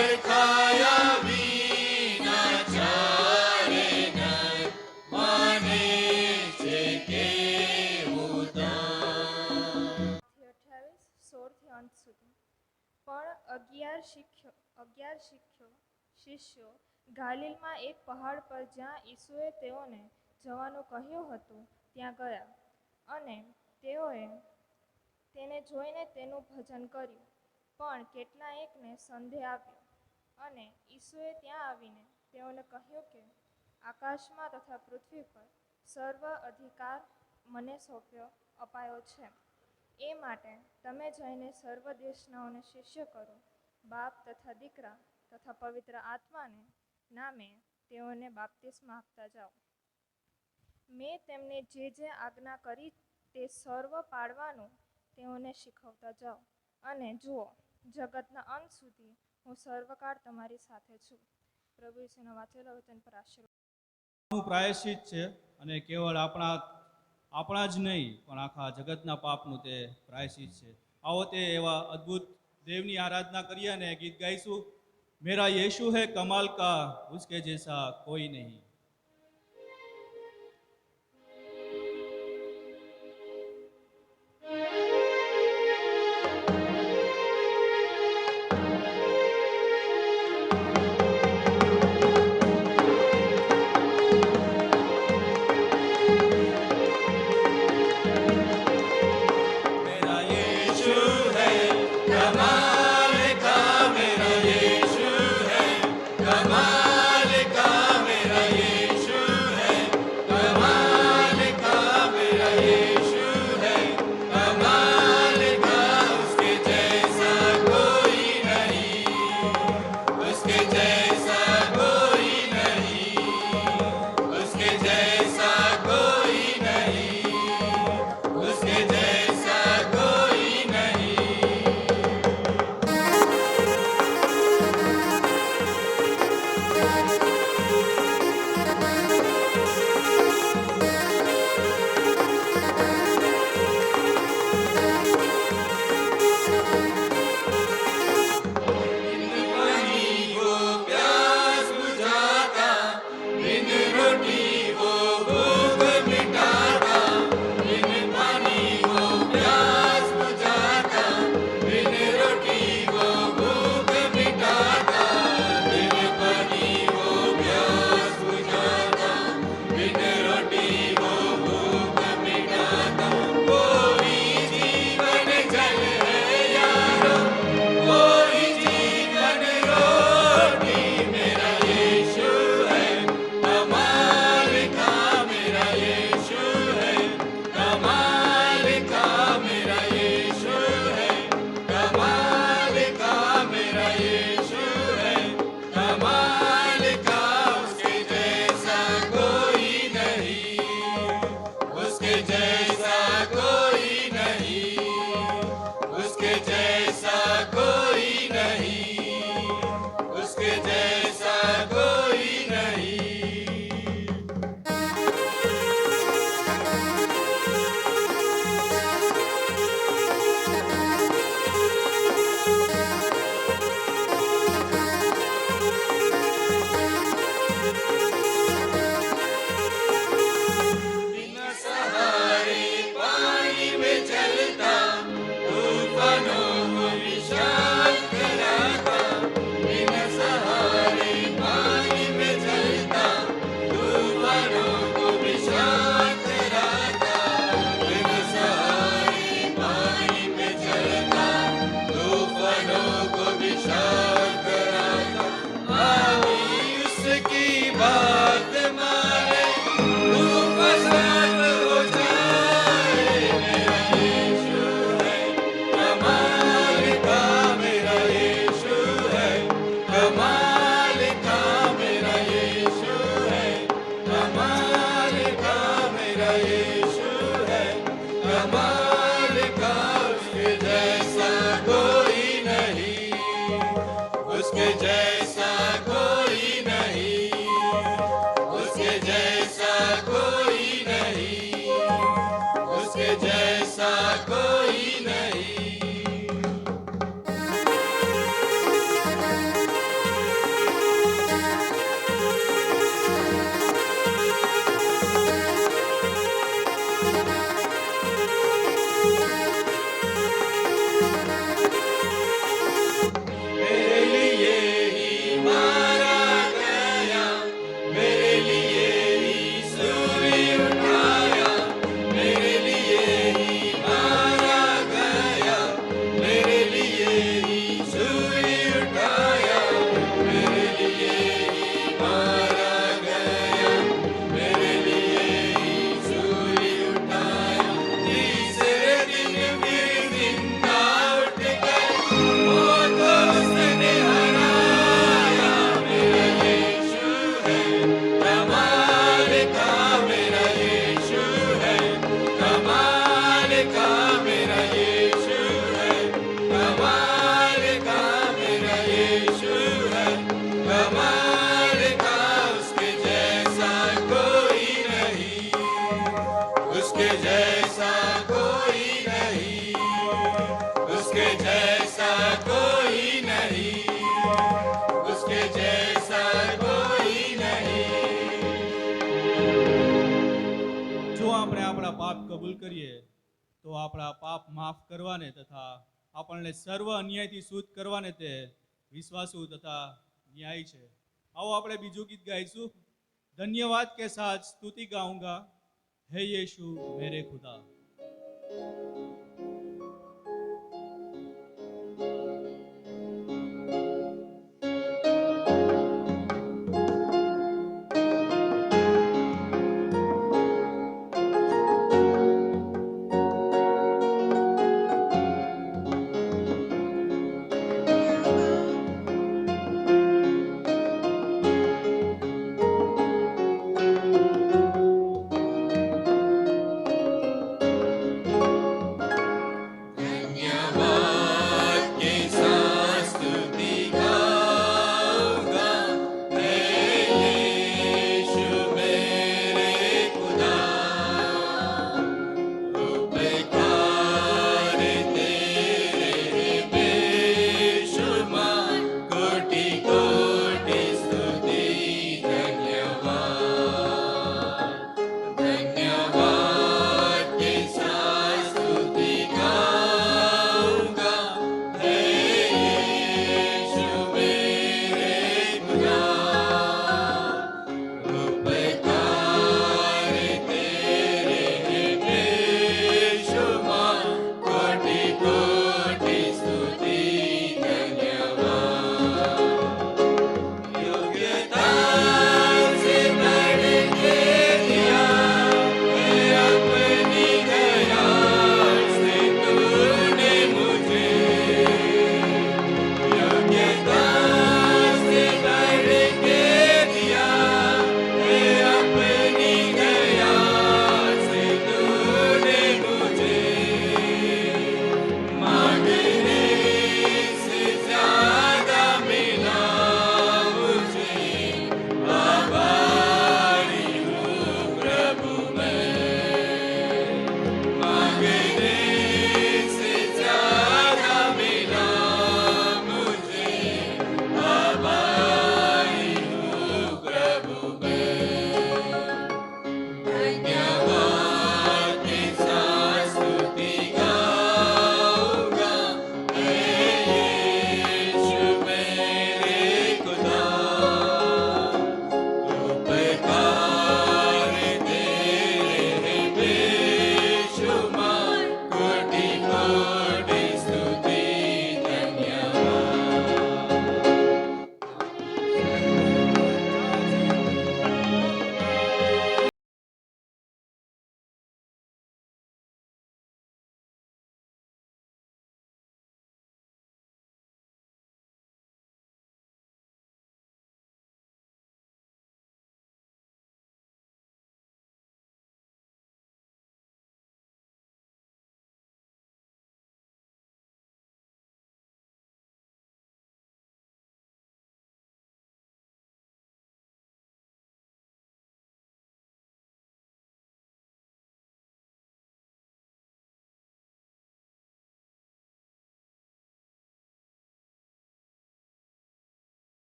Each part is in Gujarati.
પારખાયા વિના ચારે નર માને છે કેવું તાન. 16 અંત સુધી. પણ 11 શિષ્યો ગાલિલમાં એક પહાડ પર જ્યાં ઈસુએ તેઓને જવાનું કહ્યું હતું ત્યાં ગયા, અને તેઓએ તેને જોઈને તેનું ભજન કર્યું. પણ કેટલાયને સંદેહ આવ્યો, અને ઈસુએ ત્યાં આવીને તેઓને કહ્યું કે આકાશમાં તથા પૃથ્વી પર સર્વ અધિકાર મને અપાયો છે. એ માટે તમે જઈને સર્વ દેશનાઓને શિષ્ય કરો, બાપ તથા દીકરા તથા પવિત્ર આત્માને નામે તેઓને બાપ્તિસ્મા આપતા જાઓ. મેં તેમને જે આજ્ઞા કરી તે સર્વ પાળવાનું તેઓને શીખવતા જાઓ. અને જુઓ, જગતના અંત સુધી હું સર્વકાળ તમારી સાથે છું. પ્રભુ ઈસુના વાંચેલા વચન પર આશીર્વાદ. પ્રાયશ્ચિત છે, અને કેવળ આપણા જ નહીં પણ આખા જગતના પાપનું તે પ્રાયશ્ચિત છે. આવો તે એવા અદ્ભુત દેવની આરાધના કરીએ અને ગીત ગાઈશું. મેરા यीशु है कमाल का, उसके जैसा कोई नहीं. કરીએ તો આપણા પાપ માફ કરવાને તથા આપણને સર્વ અન્યાયથી શુદ્ધ કરવાને તે વિશ્વાસુ તથા ન્યાય છે. આવો આપણે બીજું ગીત ગાઈશું. धन्यवाद के साथ स्तुति गाऊंगा, है यीशु मेरे खुदा.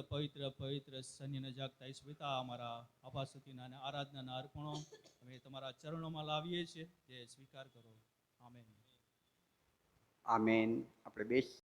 પવિત્ર પવિત્ર સન્યને જાગતા ઈશ પિતા, અમારા આભા સ્તુતિના અને આરાધનાના અર્પણો અમે તમારા ચરણોમાં લાવીએ છીએ, તે સ્વીકાર કરો. આમેન. આમેન. આપણે બેસ.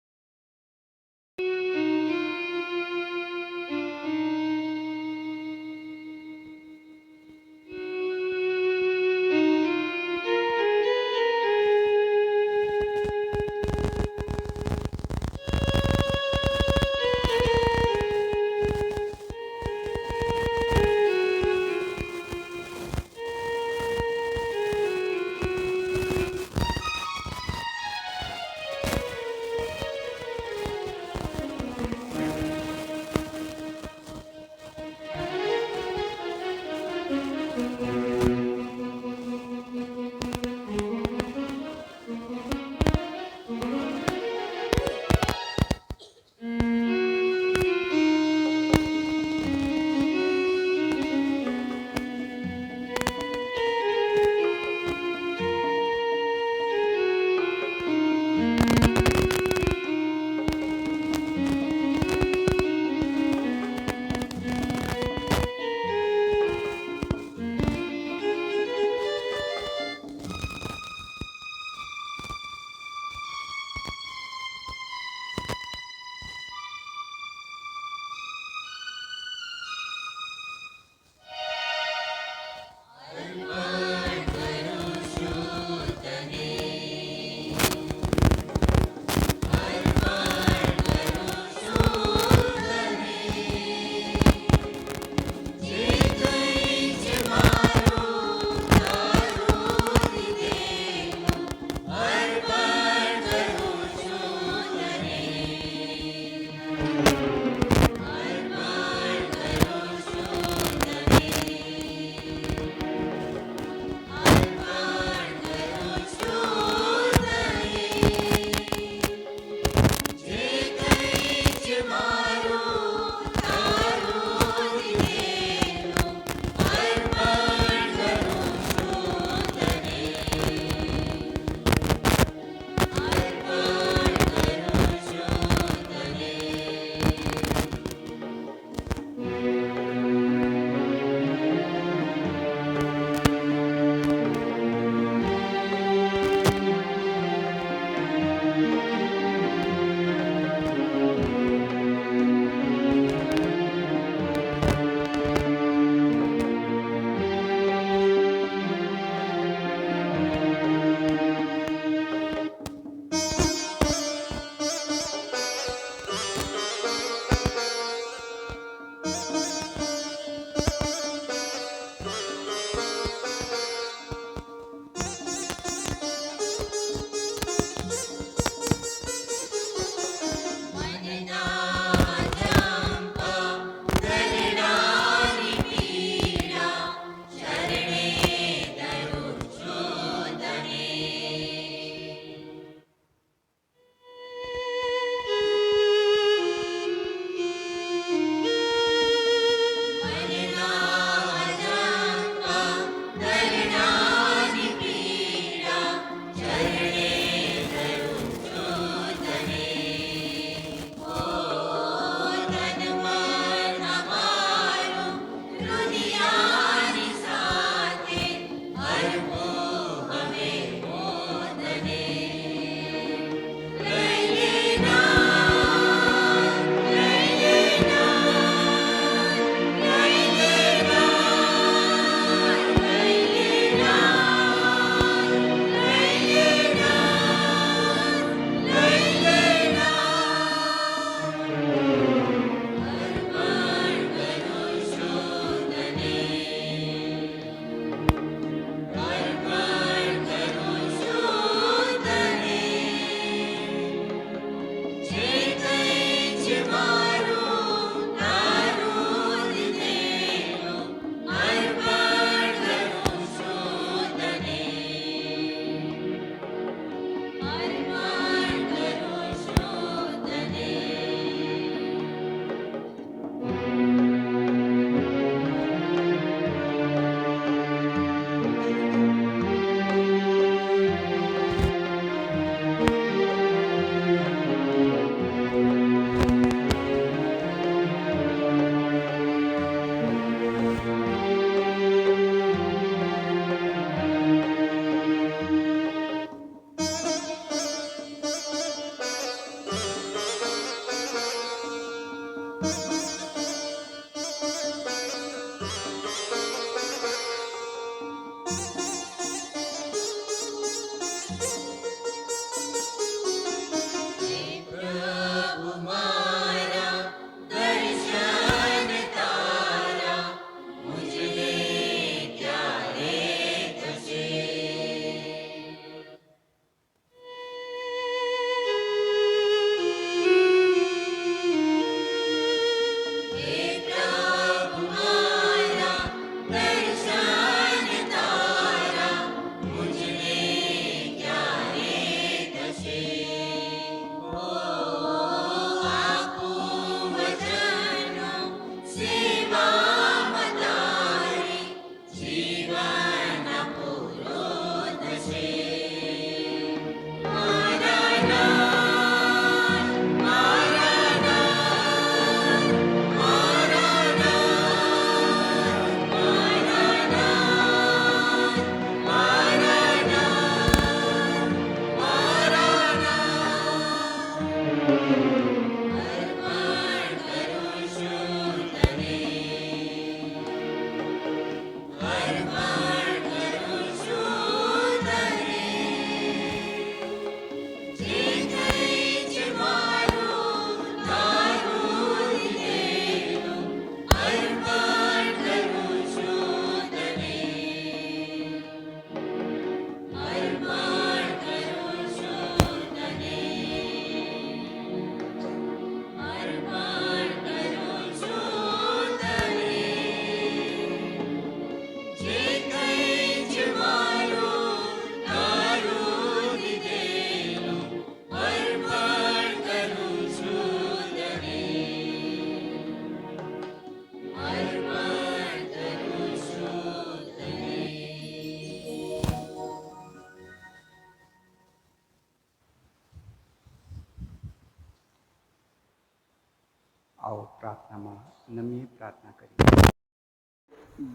આવો પ્રાર્થનામાં નમી પ્રાર્થના કરીએ.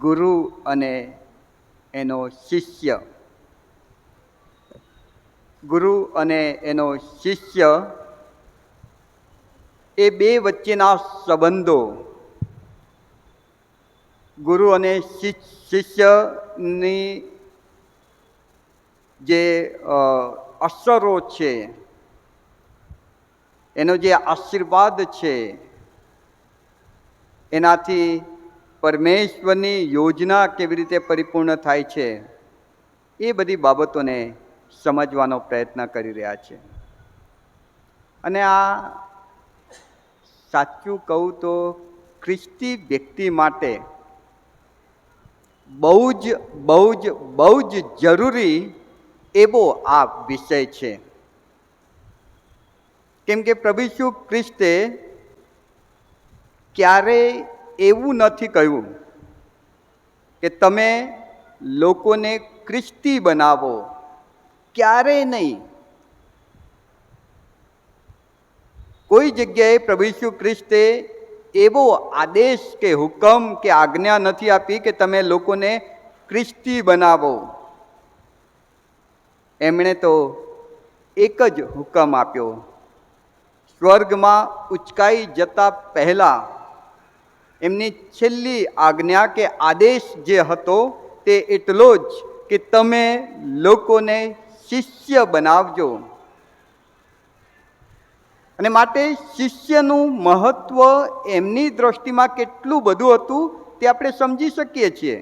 ગુરુ અને એનો શિષ્ય. ગુરુ અને એનો શિષ્ય એ બે વચ્ચેના સંબંધો, ગુરુ અને શિષ્યની જે અસરો છે, એનો જે આશીર્વાદ છે, એનાથી પરમેશ્વરની યોજના કેવી રીતે પરિપૂર્ણ થાય છે, એ બધી બાબતોને સમજવાનો પ્રયત્ન કરી રહ્યા છે. અને આ સાચું કહું તો ખ્રિસ્તી વ્યક્તિ માટે બહુ જ જરૂરી એવો આ વિષય છે. કેમ કે પ્રભુ ઈસુ ખ્રિસ્તે ક્યારેય એવું નથી કહ્યું કે તમે લોકોને ખ્રિસ્તી બનાવો, ક્યારેય નહીં. કોઈ જગ્યાએ પ્રભુ ઈસુ ખ્રિસ્તે એવો આદેશ કે હુકમ કે આજ્ઞા નથી આપી કે તમે લોકોને ખ્રિસ્તી બનાવો. એમણે તો એક જ હુકમ આપ્યો, સ્વર્ગમાં ઉચકાઈ જતા પહેલા એમની છેલ્લી આજ્ઞા કે આદેશ જે હતો તે એટલો જ કે તમે લોકોને શિષ્ય બનાવજો. અને માટે શિષ્યનું મહત્વ એમની દ્રષ્ટિમાં કેટલું બધું હતું તે આપણે સમજી શકીએ છીએ.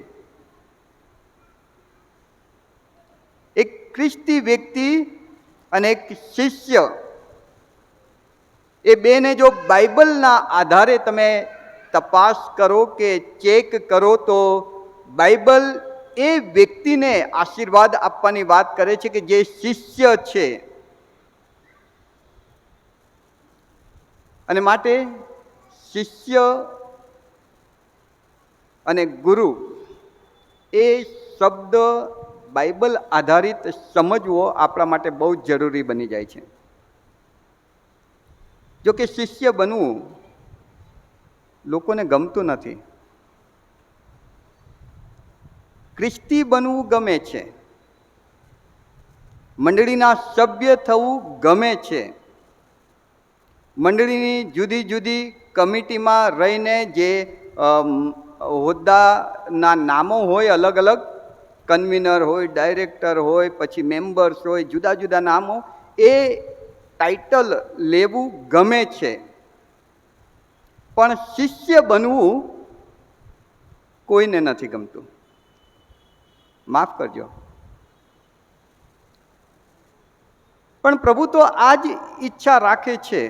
એક ખ્રિસ્તી વ્યક્તિ અને એક શિષ્ય, એ બેને જો બાઇબલના આધારે તમે તપાસ કરો કે ચેક કરો તો બાઇબલ એ વ્યક્તિને આશીર્વાદ આપવાની વાત કરે છે કે જે શિષ્ય છે. અને માટે શિષ્ય અને ગુરુ એ શબ્દ બાઇબલ આધારિત સમજવો આપણા માટે બહુ જ જરૂરી બની જાય છે. જો કે શિષ્ય બનવું લોકોને ગમતું નથી. ખ્રિસ્તી બનવું ગમે છે, મંડળીના સભ્ય થવું ગમે છે, મંડળીની જુદી જુદી કમિટીમાં રહીને જે હોદ્દાના નામો હોય, અલગ અલગ કન્વીનર હોય, ડાયરેક્ટર હોય, પછી મેમ્બર્સ હોય, જુદા જુદા નામો, એ ટાઇટલ લેવું ગમે છે. પણ શિષ્ય બનવું કોઈને નથી ગમતું. માફ કરજો, પણ પ્રભુ તો આ જ ઈચ્છા રાખે છે.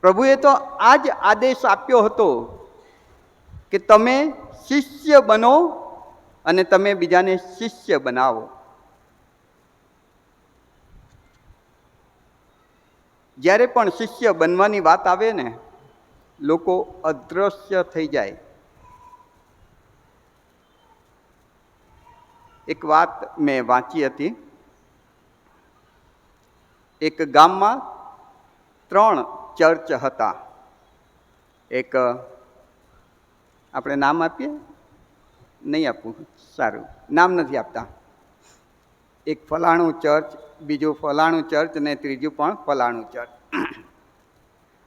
પ્રભુએ તો આ જ આદેશ આપ્યો હતો કે તમે શિષ્ય બનો અને તમે બીજાને શિષ્ય બનાવો. જ્યારે પણ શિષ્ય બનવાની વાત આવે ને, લોકો અદૃશ્ય થઈ જાય. એક વાત મેં વાંચી હતી. એક ગામમાં 3 ચર્ચ હતા. એક આપણે નામ આપીએ? નહીં આપવું, સારું, નામ નથી આપતા. એક ફલાણું ચર્ચ, બીજું ફલાણું ચર્ચ ને ત્રીજું પણ ફલાણું ચર્ચ.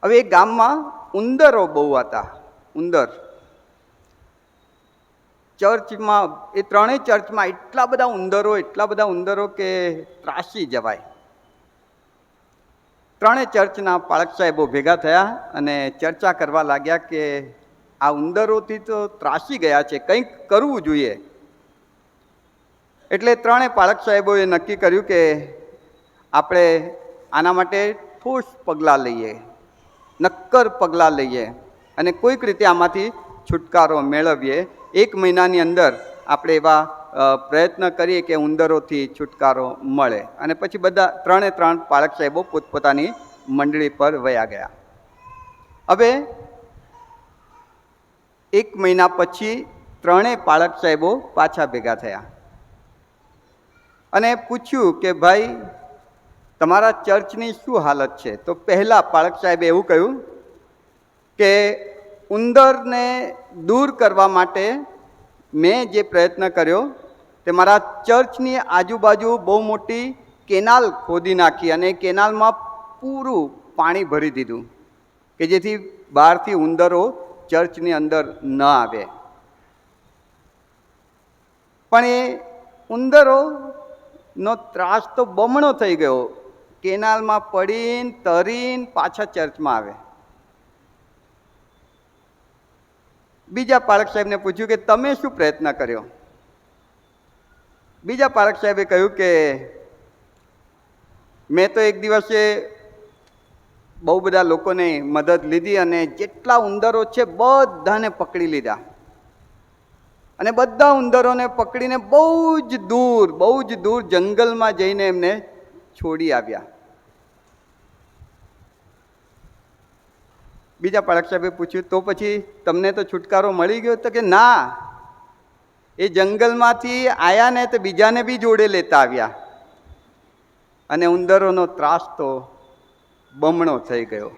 હવે એ ગામમાં ઉંદરો બહુ હતા. ઉંદર ચર્ચમાં, એ 3 ચર્ચમાં એટલા બધા ઉંદરો કે ત્રાસી જવાય. 3 ચર્ચના પાળક સાહેબો ભેગા થયા અને ચર્ચા કરવા લાગ્યા કે આ ઉંદરોથી તો ત્રાસી ગયા છે, કંઈક કરવું જોઈએ. એટલે 3 પાળક સાહેબોએ નક્કી કર્યું કે આપણે આના માટે ઠોસ પગલાં લઈએ, નક્કર પગલાં લઈએ અને કોઈક રીતે આમાંથી છુટકારો મેળવીએ. 1 મહિનાની અંદર આપણે એવા પ્રયત્ન કરીએ કે ઉંદરોથી છુટકારો મળે. અને પછી બધા 3 પાળક સાહેબો પોતપોતાની મંડળી પર વયા ગયા. હવે 1 મહિના પછી 3 પાળક સાહેબો પાછા ભેગા થયા અને પૂછ્યું કે ભાઈ તમારા ચર્ચની શું હાલત છે? તો પહેલાં પાળક સાહેબે એવું કહ્યું કે ઉંદરને દૂર કરવા માટે મેં જે પ્રયત્ન કર્યો તે મારા ચર્ચની આજુબાજુ બહુ મોટી કેનાલ ખોદી નાખી અને કેનાલમાં પૂરું પાણી ભરી દીધું કે જેથી બહારથી ઉંદરો ચર્ચની અંદર ન આવે. પણ એ ઉંદરોનો ત્રાસ તો બમણો થઈ ગયો. કેનાલમાં પડીને તરીને પાછા ચર્ચમાં આવે. બીજા પાળક સાહેબને પૂછ્યું કે તમે શું પ્રયત્ન કર્યો? બીજા પાળક સાહેબે કહ્યું કે મેં તો એક દિવસે બહુ બધા લોકોને મદદ લીધી અને જેટલા ઉંદરો છે બધાને પકડી લીધા અને બધા ઉંદરોને પકડીને બહુ જ દૂર જંગલમાં જઈને એમને છોડી આવ્યા. બીજા પાળક સાહેબે પૂછ્યું તો પછી તમને તો છુટકારો મળી ગયો? તો કે ના, એ જંગલમાંથી આવ્યા ને તો બીજાને બી જોડે લેતા આવ્યા અને ઉંદરોનો ત્રાસ તો બમણો થઈ ગયો.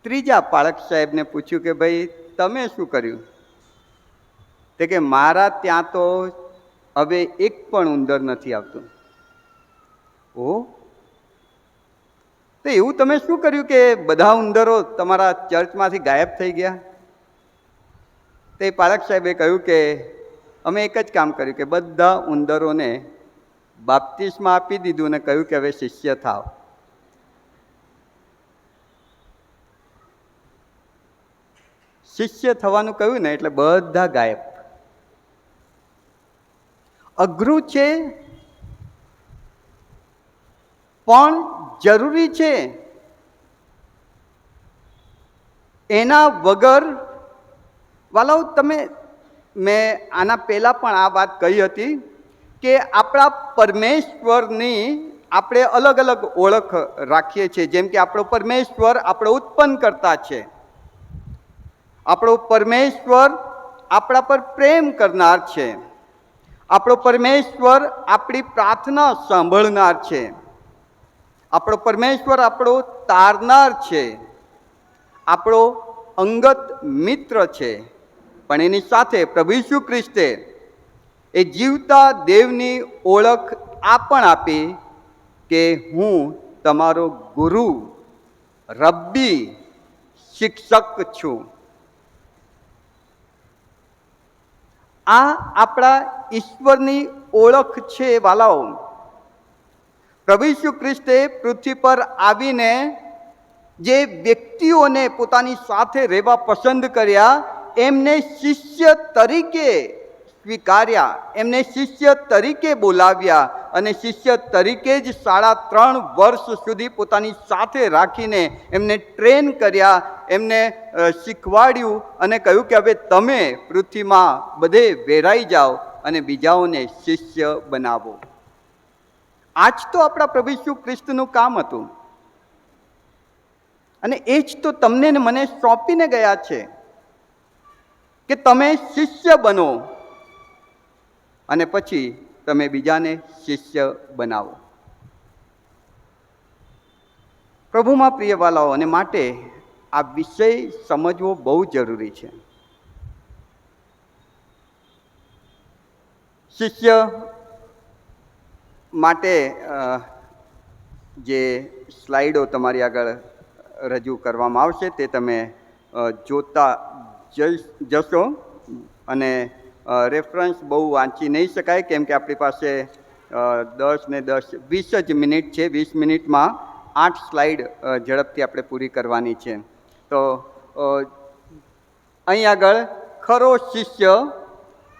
ત્રીજા પાળક સાહેબને પૂછ્યું કે ભાઈ તમે શું કર્યું? તે કે મારા ત્યાં તો હવે એક પણ ઉંદર નથી આવતું. ઓ, તો એવું તમે શું કર્યું કે બધા ઉંદરો તમારા ચર્ચમાંથી ગાયબ થઈ ગયા? તે પાળક સાહેબે કહ્યું કે અમે એક જ કામ કર્યું કે બધા ઉંદરોને બાપ્તિસ્મા આપી દીધું અને કહ્યું કે હવે શિષ્ય થાવ. શિષ્ય થવાનું કહ્યું ને એટલે બધા ગાયબ. અઘરું છે પણ જરૂરી છે. એના વગર વાલાઓ મેં આના પહેલાં પણ આ વાત કહી હતી કે આપણા પરમેશ્વરની આપણે અલગ અલગ ઓળખ રાખીએ છીએ. જેમ કે આપણો પરમેશ્વર આપણો ઉત્પન્ન કરતા છે, આપણો પરમેશ્વર આપણા પર પ્રેમ કરનાર છે, આપણો પરમેશ્વર આપણી પ્રાર્થના સાંભળનાર છે, આપણો પરમેશ્વર આપણો તારનાર છે, આપણો અંગત મિત્ર છે. પણ એની સાથે પ્રભુ ઈસુ ખ્રિસ્તે એ જીવતા દેવની ઓળખ આ પણ આપી કે હું તમારો ગુરુ, રબ્બી, શિક્ષક છું. આ આપણા ઈશ્વરની ઓળખ છે વાલાઓ. પ્રભુ ઈસુ ખ્રિસ્તે પૃથ્વી પર આવીને જે વ્યક્તિઓને પોતાની સાથે રહેવા પસંદ કર્યા એમને શિષ્ય તરીકે સ્વીકાર્યા, એમને શિષ્ય તરીકે બોલાવ્યા અને શિષ્ય તરીકે જ 3.5 વર્ષ સુધી પોતાની સાથે રાખીને એમને ટ્રેન કર્યા, એમને શીખવાડ્યું અને કહ્યું કે હવે તમે પૃથ્વીમાં બધે વેરાઈ જાઓ અને બીજાઓને શિષ્ય બનાવો. આ જ તો આપણા પ્રભુ ઈસુ ખ્રિસ્તનું કામ હતું અને એ જ તો તમને ને મને સોંપીને ગયા છે કે તમે શિષ્ય બનો અને પછી તમે બીજાને શિષ્ય બનાવો. પ્રભુમાં પ્રિય વાલાઓ, અને માટે આ વિષય સમજવો બહુ જરૂરી છે. શિષ્ય માટે જે સ્લાઇડો તમારી આગળ રજૂ કરવામાં આવશે તે તમે જોતા જશો અને રેફરન્સ બહુ વાંચી નહીં શકાય કેમ કે આપણી પાસે 10 ને 10 20 જ મિનિટ છે. 20 મિનિટમાં 8 સ્લાઇડ ઝડપથી આપણે પૂરી કરવાની છે. તો અહીં આગળ ખરો શિષ્ય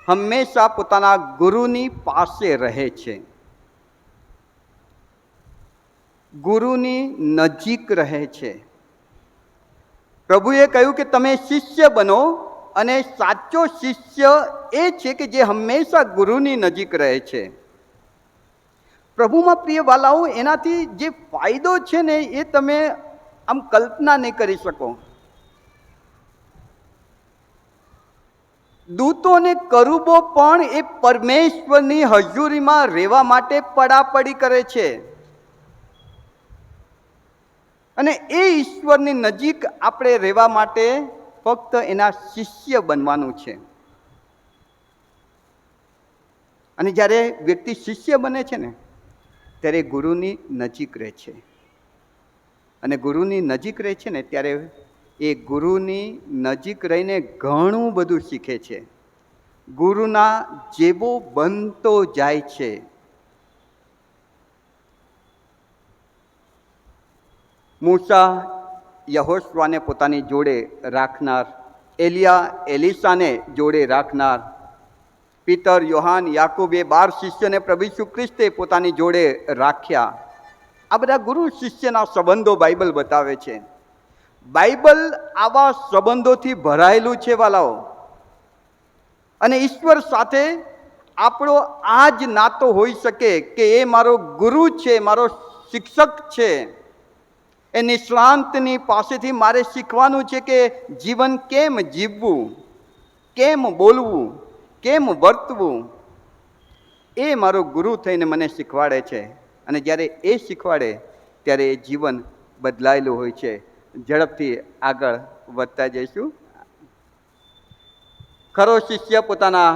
હંમેશા પોતાના ગુરુની પાસે રહે છે, ગુરુની નજીક રહે છે. પ્રભુએ કહ્યું કે તમે શિષ્ય બનો અને સાચો શિષ્ય એ છે કે જે હંમેશા ગુરુની નજીક રહે છે. પ્રભુમાં પ્રિય વાલાઓ, એનાથી જે ફાયદો છે ને એ તમે આમ કલ્પના નહીં કરી શકો. દૂતો અને કરુબો પણ એ પરમેશ્વરની હજુરીમાં રહેવા માટે પડાપડી કરે છે. અને એ ઈશ્વરની નજીક આપણે રહેવા માટે ફક્ત એના શિષ્ય બનવાનું છે. અને જ્યારે વ્યક્તિ શિષ્ય બને છે ને ત્યારે ગુરુની નજીક રહે છે. અને ગુરુની નજીક રહે છે ને ત્યારે એ ગુરુની નજીક રહીને ઘણું બધું શીખે છે. ગુરુના જેવો બનતો જાય છે. મૂસા યહોશવાને પોતાની જોડે રાખનાર, એલિયા એલિસાને જોડે રાખનાર, પીતર, યોહાન, યાકૂબ એ 12 શિષ્યને પ્રભુ ઈસુ ખ્રિસ્તે પોતાની જોડે રાખ્યા. આ બધા ગુરુ શિષ્યના સંબંધો બાઇબલ બતાવે છે. બાઇબલ આવા સંબંધોથી ભરાયેલું છે વાલાઓ. અને ઈશ્વર સાથે આપણો આ જ નાતો હોઈ શકે કે એ મારો ગુરુ છે, મારો શિક્ષક છે. એ નિષ્ણાંતની પાસેથી મારે શીખવાનું છે કે જીવન કેમ જીવવું, કેમ બોલવું, કેમ વર્તવું. એ મારો ગુરુ થઈને મને શીખવાડે છે. અને જ્યારે એ શીખવાડે ત્યારે એ જીવન બદલાયેલું હોય છે. ઝડપથી આગળ વધતા જઈશું. ખરો શિષ્ય પોતાના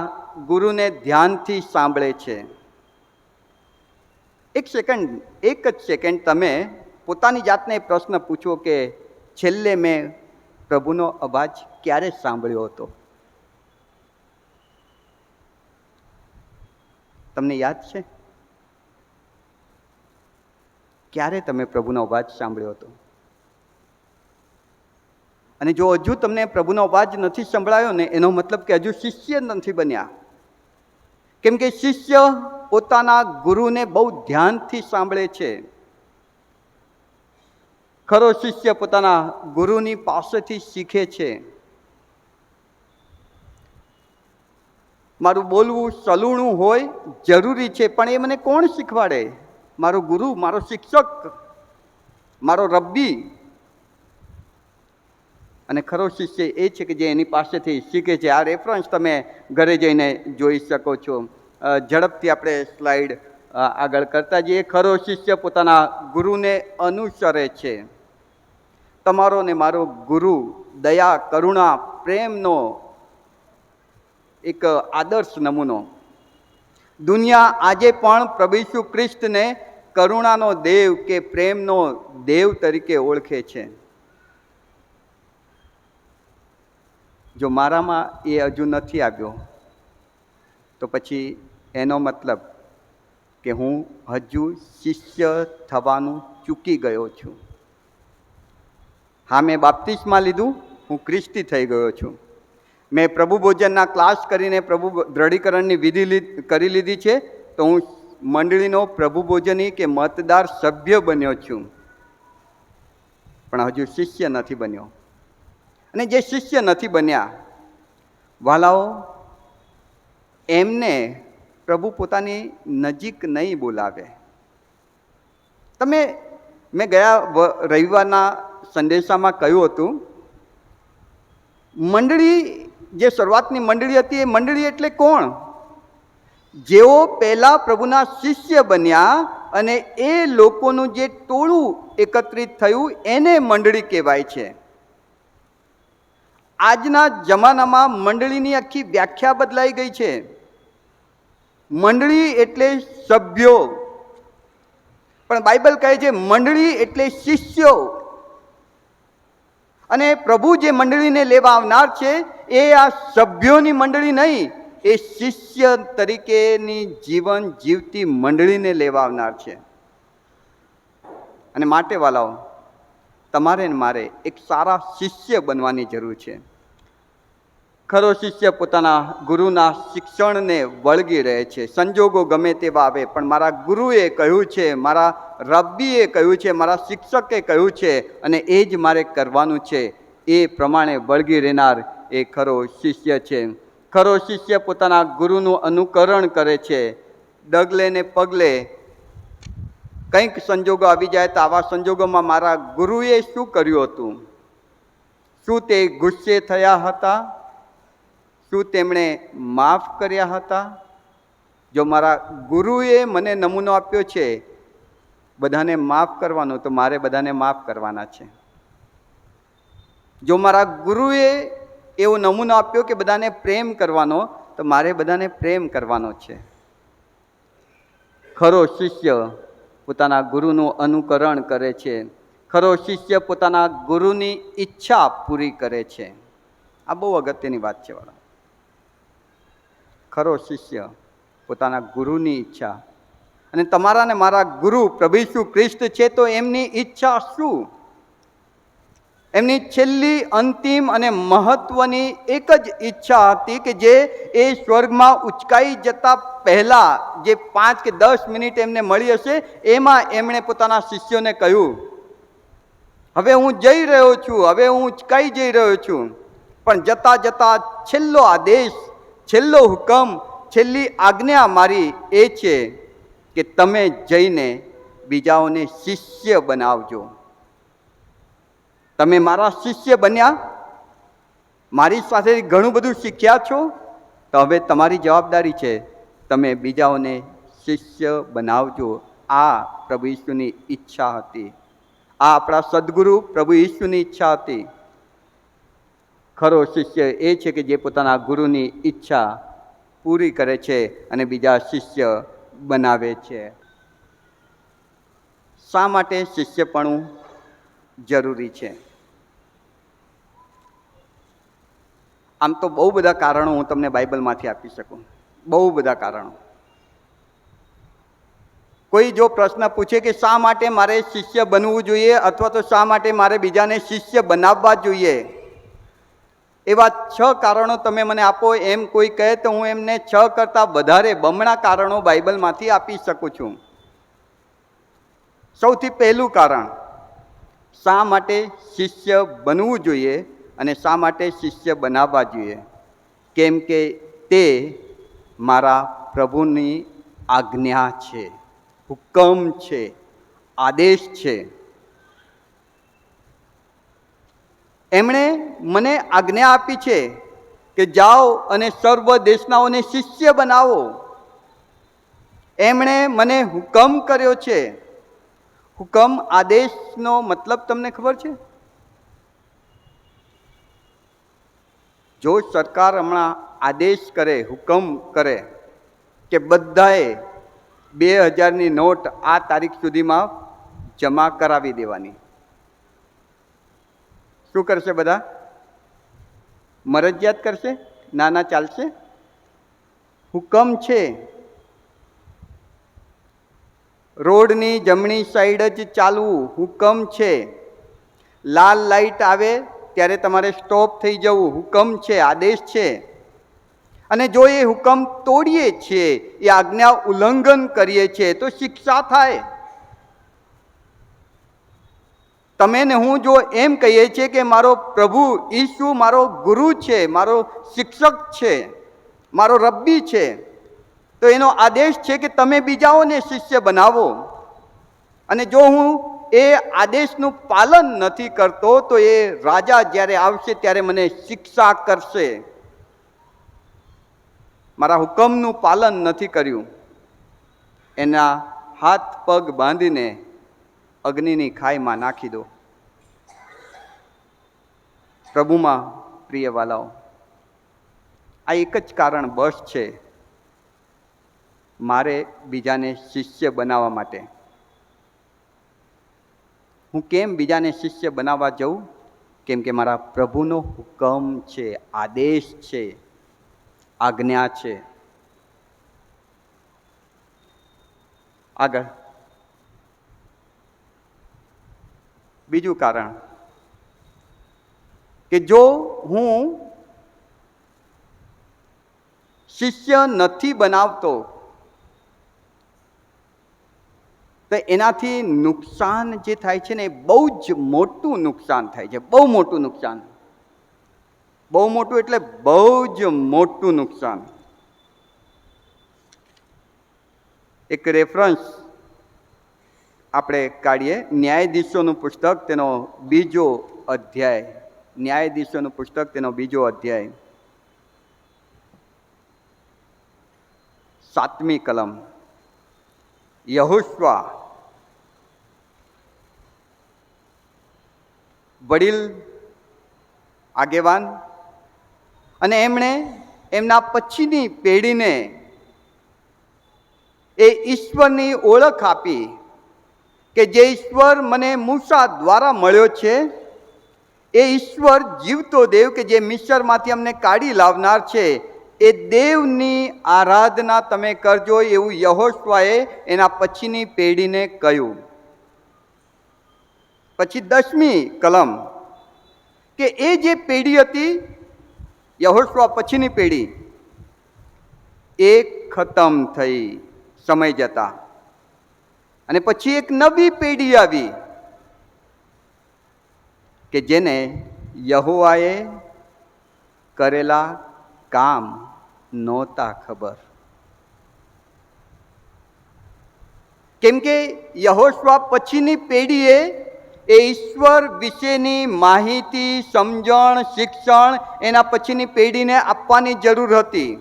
ગુરુને ધ્યાનથી સાંભળે છે. એક જ સેકન્ડ તમે પોતાની જાતને પ્રશ્ન પૂછો કે છેલ્લે મેં પ્રભુનો અવાજ ક્યારે સાંભળ્યો હતો? તમને યાદ છે? ક્યારે તમે પ્રભુનો અવાજ સાંભળ્યો હતો? અને જો હજુ તમને પ્રભુનો અવાજ નથી સંભળાયો ને એનો મતલબ કે હજુ શિષ્ય નથી બન્યા. કેમ કે શિષ્ય પોતાના ગુરુને બહુ ધ્યાનથી સાંભળે છે. ખરો શિષ્ય પોતાના ગુરુની પાસેથી શીખે છે. મારું બોલવું સલૂણું હોય જરૂરી છે, પણ એ મને કોણ શીખવાડે? મારો ગુરુ, મારો શિક્ષક, મારો રબ્બી. અને ખરો શિષ્ય એ છે કે જે એની પાસેથી શીખે છે. આ રેફરન્સ તમે ઘરે જઈને જોઈ શકો છો. ઝડપથી આપણે સ્લાઇડ આગળ કરતા જઈએ. ખરો શિષ્ય પોતાના ગુરુને અનુસરે છે. તમારો ને મારો ગુરુ દયા, કરુણા, પ્રેમનો એક આદર્શ નમૂનો. દુનિયા આજે પણ પ્રભુ ઈસુ ખ્રિસ્તને કરુણાનો દેવ કે પ્રેમનો દેવ તરીકે ઓળખે છે. જો મારામાં એ હજુ નથી આવ્યો તો પછી એનો મતલબ કે હું હજુ શિષ્ય થવાનું ચૂકી ગયો છું. હા, મેં બાપ્તિસ્મા લીધું, હું ખ્રિસ્તી થઈ ગયો છું. મેં પ્રભુ ભોજનના ક્લાસ કરીને પ્રભુ દ્રઢીકરણની વિધિ કરી લીધી છે, તો હું મંડળીનો પ્રભુ ભોજની કે મતદાર સભ્ય બન્યો છું, પણ હજુ શિષ્ય નથી બન્યો. અને જે શિષ્ય નથી બન્યા વાલાઓ, એમને પ્રભુ પોતાની નજીક નહીં બોલાવે. મેં ગયા રવિવારના સંદેશામાં કહ્યું હતું, મંડળી, જે શરૂઆતની મંડળી હતી, એ મંડળી એટલે કોણ? જેઓ પહેલા પ્રભુના શિષ્ય બન્યા અને એ લોકોનું જે ટોળું એકત્રિત થયું એને મંડળી કહેવાય છે. આજના જમાનામાં મંડળીની આખી વ્યાખ્યા બદલાઈ ગઈ છે. મંડળી એટલે સભ્યો, પણ બાઇબલ કહે છે મંડળી એટલે શિષ્યો. અને પ્રભુ જે મંડળીને લેવા આવનાર છે એ આ સભ્યોની મંડળી નહીં, એ શિષ્ય તરીકેની જીવન જીવતી મંડળીને લેવા આવનાર છે. અને માટે વાલાઓ, તમારે ને મારે એક સારા શિષ્ય બનવાની જરૂર છે. ખરો શિષ્ય પોતાના ગુરુના શિક્ષણને વળગી રહે છે. સંજોગો ગમે તેવા આવે, પણ મારા ગુરુએ કહ્યું છે, મારા રબ્બીએ કહ્યું છે, મારા શિક્ષકે કહ્યું છે અને એ જ મારે કરવાનું છે, એ પ્રમાણે વળગી રહેનાર એ ખરો શિષ્ય છે. ખરો શિષ્ય પોતાના ગુરુનું અનુકરણ કરે છે. ડગલે ને પગલે કંઈક સંજોગો આવી જાય તો આવા સંજોગોમાં મારા ગુરુએ શું કર્યું હતું? શું તે ગુસ્સે થયા હતા? શું તેમણે માફ કર્યા હતા? જો મારા ગુરુએ મને નમૂનો આપ્યો છે બધાને માફ કરવાનો, તો મારે બધાને માફ કરવાના છે. જો મારા ગુરુએ એવો નમૂનો આપ્યો કે બધાને પ્રેમ કરવાનો, તો મારે બધાને પ્રેમ કરવાનો છે. ખરો શિષ્ય પોતાના ગુરુનું અનુકરણ કરે છે. ખરો શિષ્ય પોતાના ગુરુની ઈચ્છા પૂરી કરે છે. આ બહુ અગત્યની વાત છે વાળા. ખરો શિષ્ય પોતાના ગુરુની ઈચ્છા, અને તમારા ને મારા ગુરુ પ્રભુ ઈસુ ખ્રિસ્ત છે, તો એમની ઈચ્છા શું? એમની છેલ્લી અંતિમ અને મહત્વની એક જ ઈચ્છા હતી કે જે એ સ્વર્ગમાં ઉચકાઈ જતા પહેલા જે 5 કે 10 મિનિટ એમને મળી હશે, એમાં એમણે પોતાના શિષ્યોને કહ્યું, હવે હું જઈ રહ્યો છું, હવે હું ઉચકાઈ જઈ રહ્યો છું, પણ જતા જતા છેલ્લો આદેશ, છેલ્લો હુકમ, છેલ્લી આજ્ઞા મારી એ છે કે તમે જઈને બીજાઓને શિષ્ય બનાવજો. તમે મારા શિષ્ય બન્યા, મારી સાથે ઘણું બધું શીખ્યા છો, તો હવે તમારી જવાબદારી છે તમે બીજાઓને શિષ્ય બનાવજો. આ પ્રભુ ઈસુની ઈચ્છા હતી. આ આપણા સદગુરુ પ્રભુ ઈસુની ઈચ્છા હતી. ખરો શિષ્ય એ છે કે જે પોતાના ગુરુની ઈચ્છા પૂરી કરે છે અને બીજા શિષ્ય બનાવે છે. શા માટે શિષ્યપણું જરૂરી છે? આમ તો બહુ બધા કારણો હું તમને બાઇબલમાંથી આપી શકું, બહુ બધા કારણો. કોઈ જો પ્રશ્ન પૂછે કે શા માટે મારે શિષ્ય બનવું જોઈએ, અથવા તો શા માટે મારે બીજાને શિષ્ય બનાવવા જોઈએ, એવા 6 કારણો તમે મને આપો એમ કોઈ કહે, તો હું એમને 6 કરતાં વધારે બમણા કારણો બાઇબલમાંથી આપી શકું છું. સૌથી પહેલું કારણ, શા માટે શિષ્ય બનવું જોઈએ અને શા માટે શિષ્ય બનાવવા જોઈએ? કેમ કે તે મારા પ્રભુની આજ્ઞા છે, હુકમ છે, આદેશ છે. એમણે મને આજ્ઞા આપી છે કે જાઓ અને સર્વ દેશનાઓને શિષ્ય બનાવો. એમણે મને હુકમ કર્યો છે. હુકમ, આદેશનો મતલબ તમને ખબર છે? જો સરકાર હમણાં આદેશ કરે, હુકમ કરે કે બધાએ 2000ની નોટ આ તારીખ સુધીમાં જમા કરાવી દેવાની, શું કરશે? બધા મરજિયાત કરશે? ના ના, ચાલશે. હુકમ છે. રોડની જમણી સાઈડ જ ચાલવું હુકમ છે. લાલ લાઈટ આવે ત્યારે તમારે સ્ટોપ થઈ જવું હુકમ છે, આદેશ છે. અને જો એ હુકમ તોડીએ છીએ, એ આજ્ઞા ઉલ્લંઘન કરીએ છીએ, તો શિક્ષા થાય. તમે ને હું જો એમ કહીએ છીએ કે મારો પ્રભુ ઈસુ મારો ગુરુ છે, મારો શિક્ષક છે, મારો રબ્બી છે, તો એનો આદેશ છે કે તમે બીજાઓને શિષ્ય બનાવો. અને જો હું એ આદેશનું પાલન નથી કરતો, તો એ રાજા જ્યારે આવશે ત્યારે મને શિક્ષા કરશે. મારા હુકમનું પાલન નથી કર્યું, એના હાથ પગ બાંધીને અગ્નિની ખાઈમાં નાખી દો. પ્રભુમાં પ્રિય વાલાઓ, આ એક જ કારણ બસ છે મારે બીજાને શિષ્ય બનાવવા માટે. હું કેમ બીજાને શિષ્ય બનાવવા જાઉં? કેમ કે મારા પ્રભુનો હુકમ છે, આદેશ છે, આજ્ઞા છે. આગળ બીજું કારણ કે જો હું શિષ્ય નથી બનાવતો, તો એનાથી નુકસાન જે થાય છે ને, એ બહુ જ મોટું નુકસાન થાય છે. બહુ મોટું નુકસાન. બહુ મોટું એટલે બહુ જ મોટું નુકસાન. એક રેફરન્સ આપણે કાઢીએ. ન્યાયાધીશોનું પુસ્તક, તેનો 2જો અધ્યાય. ન્યાયાધીશોનું પુસ્તક, તેનો 2જો અધ્યાય. 7મી કલમ, યહોશવા વડીલ આગેવાન, અને એમણે એમના પછીની પેઢીને એ ઈશ્વરની ઓળખ આપી કે જે ઈશ્વર મને મૂસા દ્વારા મળ્યો છે, એ ઈશ્વર જીવતો દેવ કે જે મિસ્રમાંથી અમને કાઢી લાવનાર છે, એ દેવની આરાધના તમે કરજો, એવું યહોશવાએ એના પછીની પેઢીને કહ્યું. પછી 10મી કલમ, કે એ જે પેઢી હતી યહોશવા પછીની પેઢી, એ ખતમ થઈ સમય જતા, અને પછી એક નવી પેઢી આવી કે જેને યહોવાએ કરેલા કામ નહોતા ખબર. કેમ કે યહોશવા પછીની પેઢીએ એ ઈશ્વર વિશેની માહિતી, સમજણ, શિક્ષણ એના પછીની પેઢીને આપવાની જરૂર હતી,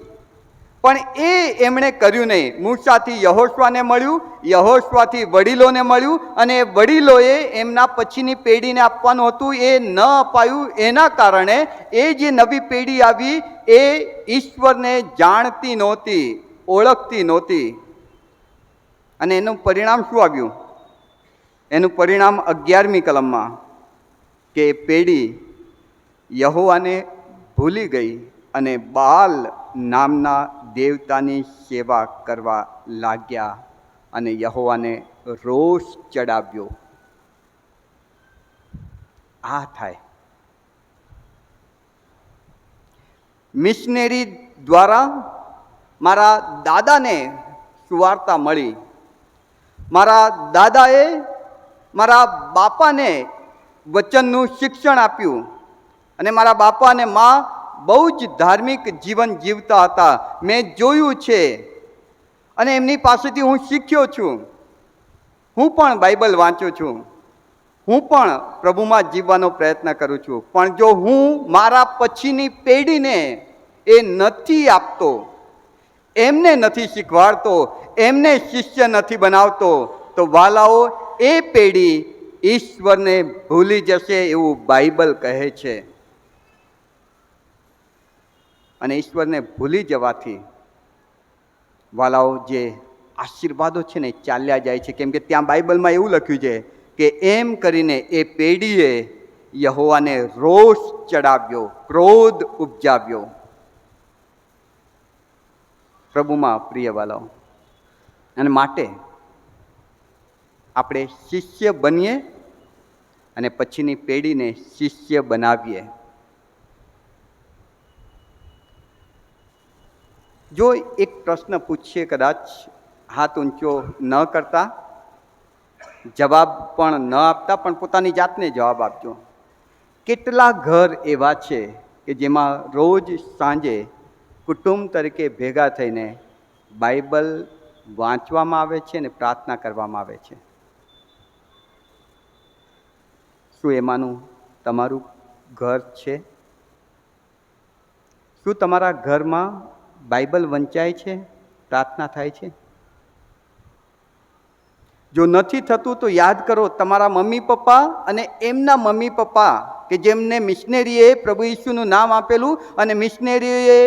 પણ એ એમણે કર્યું નહીં. મૂસાથી યહોશવાને મળ્યું, યહોશવાથી વડીલોને મળ્યું, અને વડીલોએ એમના પછીની પેઢીને આપવાનું હતું, એ ન અપાયું. એના કારણે એ જે નવી પેઢી આવી એ ઈશ્વરને જાણતી નહોતી, ઓળખતી નહોતી. અને એનું પરિણામ શું આવ્યું? એનું પરિણામ 11મી કલમમાં, કે પેઢી યહોવાને ભૂલી ગઈ અને બાલ નામના દેવતાની સેવા કરવા લાગ્યા અને યહોવાને રોષ ચડાવ્યો. આ થાય. મિશનરી દ્વારા મારા દાદાને સુવાર્તા મળી. મારા દાદાએ મારા બાપાને વચનનું શિક્ષણ આપ્યું, અને મારા બાપા અને મા બહુ જ ધાર્મિક જીવન જીવતા હતા. મેં જોયું છે અને એમની પાસેથી હું શીખ્યો છું. હું પણ બાઇબલ વાંચું છું, હું પણ પ્રભુમાં જીવવાનો પ્રયત્ન કરું છું. પણ જો હું મારા પછીની પેઢીને એ નથી આપતો, એમને નથી શીખવાડતો, એમને શિષ્ય નથી બનાવતો, તો વાલાઓ એ પેઢી ઈશ્વરને ભૂલી જશે એવું બાઇબલ કહે છે. અને ઈશ્વરને ભૂલી જવાથી વાલાઓ જે આશીર્વાદો છે ને ચાલ્યા જાય છે. કેમ કે ત્યાં બાઇબલમાં એવું લખ્યું છે કે એમ કરીને એ પેઢીએ યહોવાને રોષ ચડાવ્યો, ક્રોધ ઉપજાવ્યો. પ્રભુમાં પ્રિય વાલાઓ, અને માટે આપણે શિષ્ય બનીએ અને પછીની પેઢીને શિષ્ય બનાવીએ. જો એક પ્રશ્ન પૂછીએ, કદાચ હાથ ઊંચો ન કરતા, જવાબ પણ ન આપતા, પણ પોતાની જાતને જવાબ આપજો. કેટલા ઘર એવા છે કે જેમાં રોજ સાંજે કુટુંબ તરીકે ભેગા થઈને બાઇબલ વાંચવામાં આવે છે અને પ્રાર્થના કરવામાં આવે છે? શું એમાંનું તમારું ઘર છે? શું તમારા ઘરમાં બાઇબલ વંચાય છે, પ્રાર્થના થાય છે? જો નથી થતું તો યાદ કરો, તમારા મમ્મી પપ્પા અને એમના મમ્મી પપ્પા કે જેમને મિશનરીએ પ્રભુ ઈસુનું નામ આપેલું, અને મિશનરીએ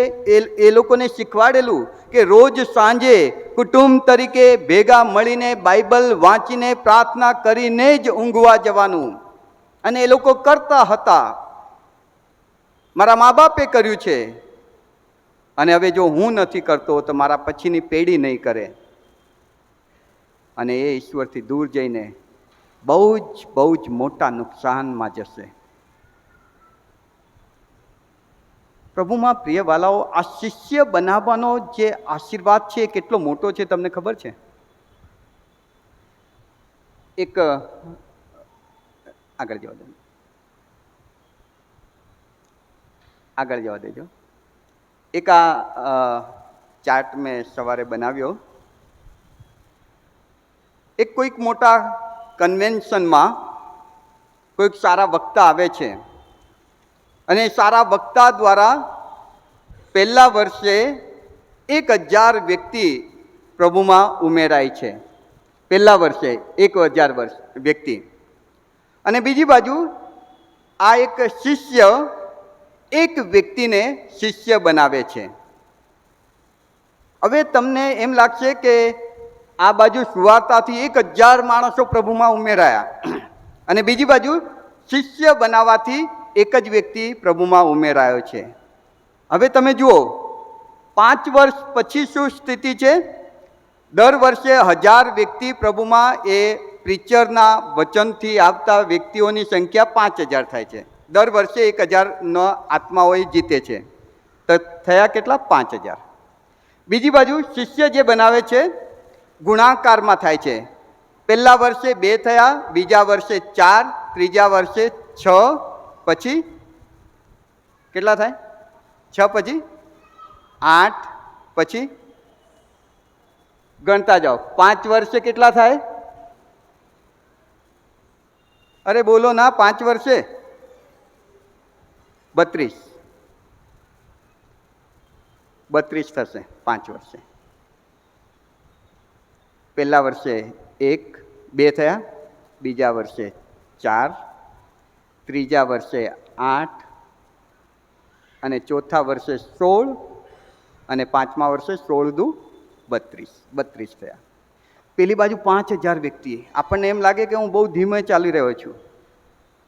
એ લોકોને શીખવાડેલું કે રોજ સાંજે કુટુંબ તરીકે ભેગા મળીને બાઇબલ વાંચીને પ્રાર્થના કરીને જ ઊંઘવા જવાનું. અને એ લોકો કરતા હતા. મારા મા બાપે કર્યું છે, અને હવે જો હું નથી કરતો તો મારા પછીની પેઢી નહીં કરે, અને એ ઈશ્વરથી દૂર જઈને બહુ જ મોટા નુકસાનમાં જશે. પ્રભુમાં પ્રિય વાલાઓ, આ શિષ્ય બનાવવાનો જે આશીર્વાદ છે એ કેટલો મોટો છે તમને ખબર છે? એક આગળ જવા દેજો. એક આ ચાર્ટ મેં સવારે બનાવ્યો. એક કોઈક મોટા કન્વેન્શનમાં કોઈક સારા વક્તા આવે છે, અને સારા વક્તા દ્વારા પહેલા વર્ષે 1000 વ્યક્તિ પ્રભુમાં ઉમેરાય છે. પહેલા વર્ષે 1000 વ્યક્તિ, અને બીજી બાજુ આ એક શિષ્ય એક વ્યક્તિને શિષ્ય બનાવે છે. હવે તમને એમ લાગશે કે આ બાજુ સુવાર્તાથી 1000 માણસો પ્રભુમાં ઉમેરાયા, અને બીજી બાજુ શિષ્ય બનાવવાથી એક જ વ્યક્તિ પ્રભુમાં ઉમેરાયો છે. હવે તમે જુઓ, 5 વર્ષ પછી શું સ્થિતિ છે? દર વર્ષે 1000 વ્યક્તિ પ્રભુમાં, એ પ્રીચરના વચનથી આવતા વ્યક્તિઓની સંખ્યા 5000 થાય છે. દર વર્ષે 1000 આત્માઓ જીતે છે, તો થયા કેટલા? 5000. બીજી બાજુ શિષ્ય જે બનાવે છે ગુણાકારમાં થાય છે. પહેલા વર્ષે 2 થયા, બીજા વર્ષે 4, ત્રીજા વર્ષે 6, પછી કેટલા થાય? 6 પછી 8, પછી ગણતા જાઓ. 5 વર્ષે કેટલા થાય? અરે બોલો ના, 5 વર્ષે 32 થશે 5 વર્ષે. પહેલા વર્ષે 1, 2 થયા, બીજા વર્ષે 4, ત્રીજા વર્ષે 8, અને ચોથા વર્ષે 16, અને પાંચમા વર્ષે 16 દુ 32 થયા. પેલી બાજુ 5000 વ્યક્તિ. આપણને એમ લાગે કે હું બહુ ધીમે ચાલી રહ્યો છું,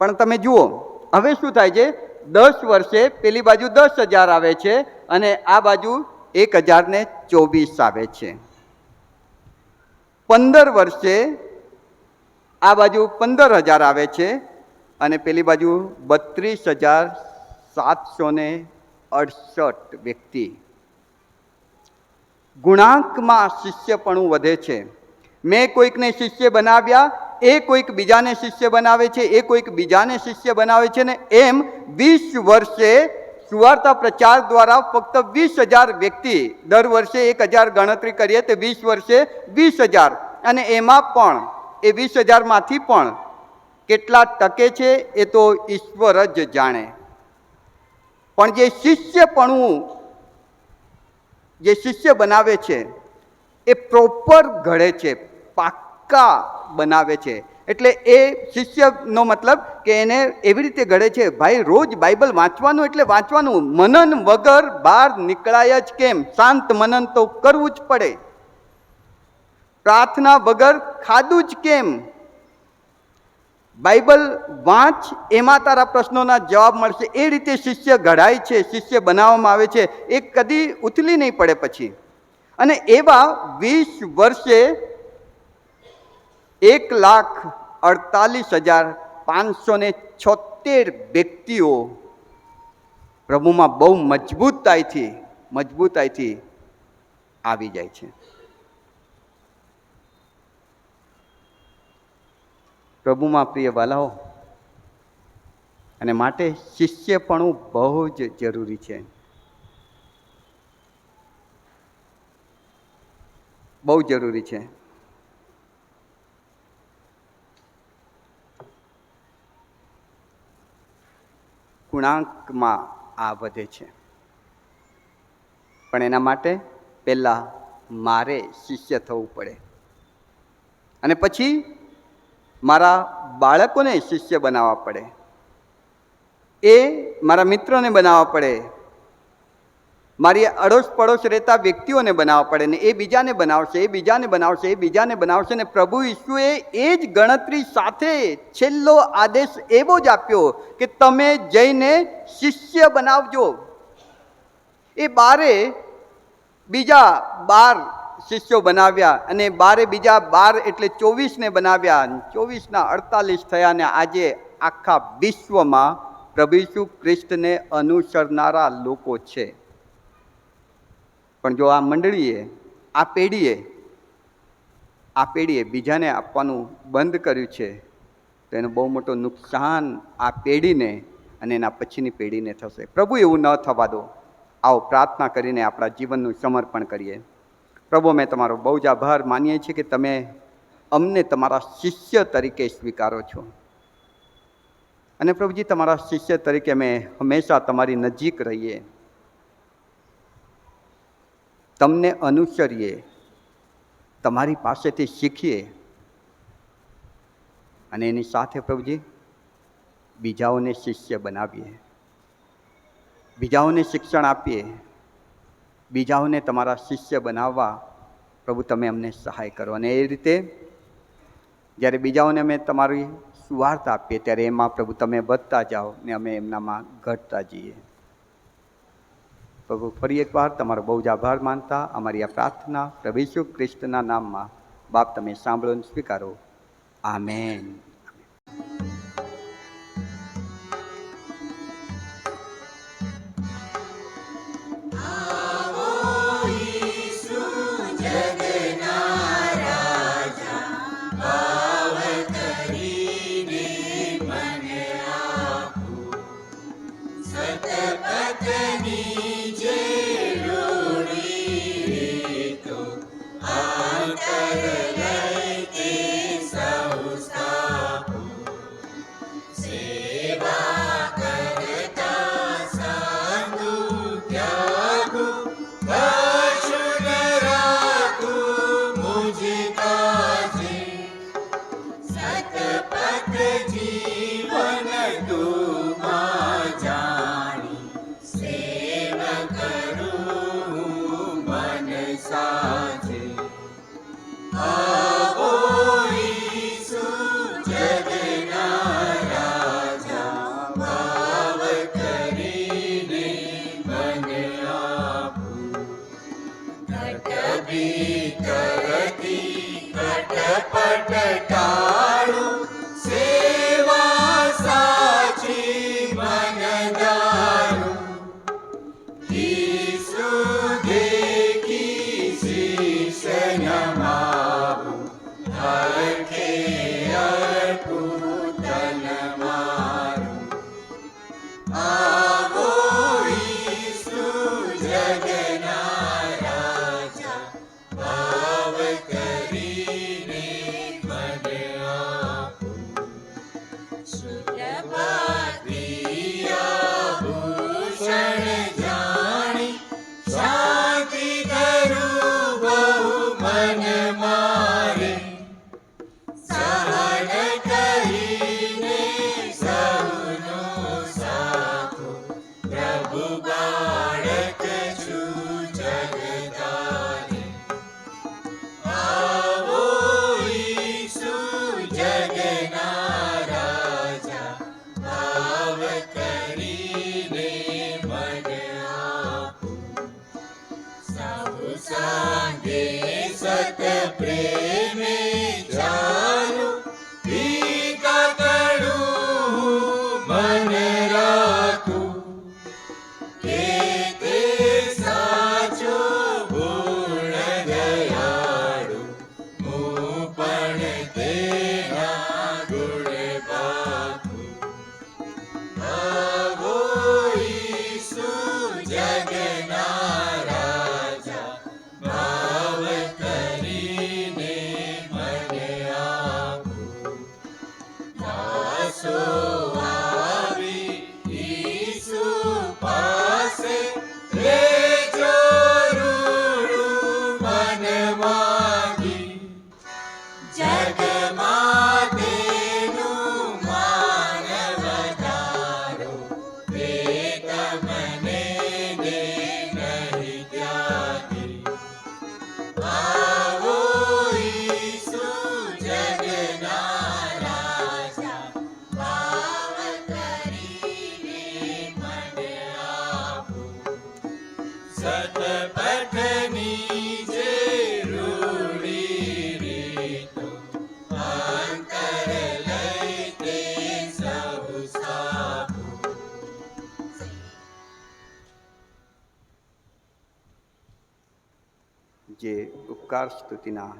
પણ તમે જુઓ હવે શું થાય છે. 10 વર્ષે પેલી બાજુ 10,000 આવે છે, અને આ બાજુ 1024 આવે છે. 15 વર્ષે આ બાજુ 15000 આવે છે, અને પેલી બાજુ 32,768 વ્યક્તિ. ગુણાંકમાં શિષ્યપણું વધે છે. મેં કોઈકને શિષ્ય બનાવ્યા, એ કોઈક બીજાને શિષ્ય બનાવે છે, એ કોઈક બીજાને શિષ્ય બનાવે છે, ને એમ 20 વર્ષે સુવાર્તા પ્રચાર દ્વારા ફક્ત 20,000 વ્યક્તિ, દર વર્ષે 1000 ગણતરી કરીએ તો 20 વર્ષે 20,000, અને એમાં પણ એ 20,000માંથી પણ કેટલા ટકે છે એ તો ઈશ્વર જ જાણે. પણ જે શિષ્ય બનાવે છે એ પ્રોપર ઘડે છે, પાક્કા બનાવે છે. એટલે એ શિષ્યનો મતલબ કે એને એવી રીતે ઘડે છે, ભાઈ રોજ બાઇબલ વાંચવાનું એટલે વાંચવાનું, મનન વગર બહાર નીકળાય જ કેમ? શાંત મનન તો કરવું જ પડે. પ્રાર્થના વગર ખાધું જ કેમ? બાઇબલ વાંચ, એમાં તારા પ્રશ્નોના જવાબ મળશે. એ રીતે શિષ્ય ઘડાય છે, શિષ્ય બનાવવામાં આવે છે, એ કદી ઉથલી નહીં પડે પછી. અને એવા 20 વર્ષે 1,48,576 વ્યક્તિઓ પ્રભુમાં બહુ મજબૂતાઈથી આવી જાય છે. પ્રભુમાં પ્રિય વાલાઓ, અને માટે શિષ્યપણું બહુ જ જરૂરી છે, બહુ જરૂરી છે. ગુણાંકમાં આ વધે છે, પણ એના માટે પહેલાં મારે શિષ્ય થવું પડે, અને પછી મારા બાળકોને શિષ્ય બનાવવા પડે, એ મારા મિત્રોને બનાવવા પડે, મારી અડોશ પડોશ રહેતા વ્યક્તિઓને બનાવવા પડે, ને એ બીજાને બનાવશે, એ બીજાને બનાવશે, એ બીજાને બનાવશે. ને પ્રભુ ઈસુએ એ જ ગણતરી સાથે છેલ્લો આદેશ એવો જ આપ્યો કે તમે જઈને શિષ્ય બનાવજો. એ 12 બીજા 12 શિષ્યો બનાવ્યા, અને 12 બીજા 12 એટલે 24ને બનાવ્યા. 24ના 48 થયા, ને આજે આખા વિશ્વમાં પ્રભુ ઈસુ ખ્રિસ્તને અનુસરનારા લોકો છે. પણ જો આ મંડળીએ, આ પેઢીએ બીજાને આપવાનું બંધ કર્યું છે, તો એનું બહુ મોટું નુકસાન આ પેઢીને અને એના પછીની પેઢીને થશે. પ્રભુ એવું ન થવા દો. આવો પ્રાર્થના કરીને આપણા જીવનનું સમર્પણ કરીએ. પ્રભુ, અમે તમારો બહુ જ આભાર માનીએ છીએ કે તમે અમને તમારા શિષ્ય તરીકે સ્વીકારો છો, અને પ્રભુજી તમારા શિષ્ય તરીકે અમે હંમેશા તમારી નજીક રહીએ, તમને અનુસરીએ, તમારી પાસેથી શીખીએ અને એની સાથે પ્રભુજી બીજાઓને શિષ્ય બનાવીએ, બીજાઓને શિક્ષણ આપીએ, બીજાઓને તમારા શિષ્ય બનાવવા પ્રભુ તમે અમને સહાય કરો. અને એ રીતે જ્યારે બીજાઓને અમે તમારી સુવાર્તા આપીએ ત્યારે એમાં પ્રભુ તમે વધતા જાઓ ને અમે એમનામાં ઘટતા જઈએ. પ્રભુ ફરી એકવાર તમારો બહુ જ આભાર માનતા અમારી આ પ્રાર્થના પ્રભુ ઈસુ ખ્રિસ્તના નામમાં બાપ તમે સાંભળો અને સ્વીકારો. આમેન. જે ઉપકાર સ્તુતિના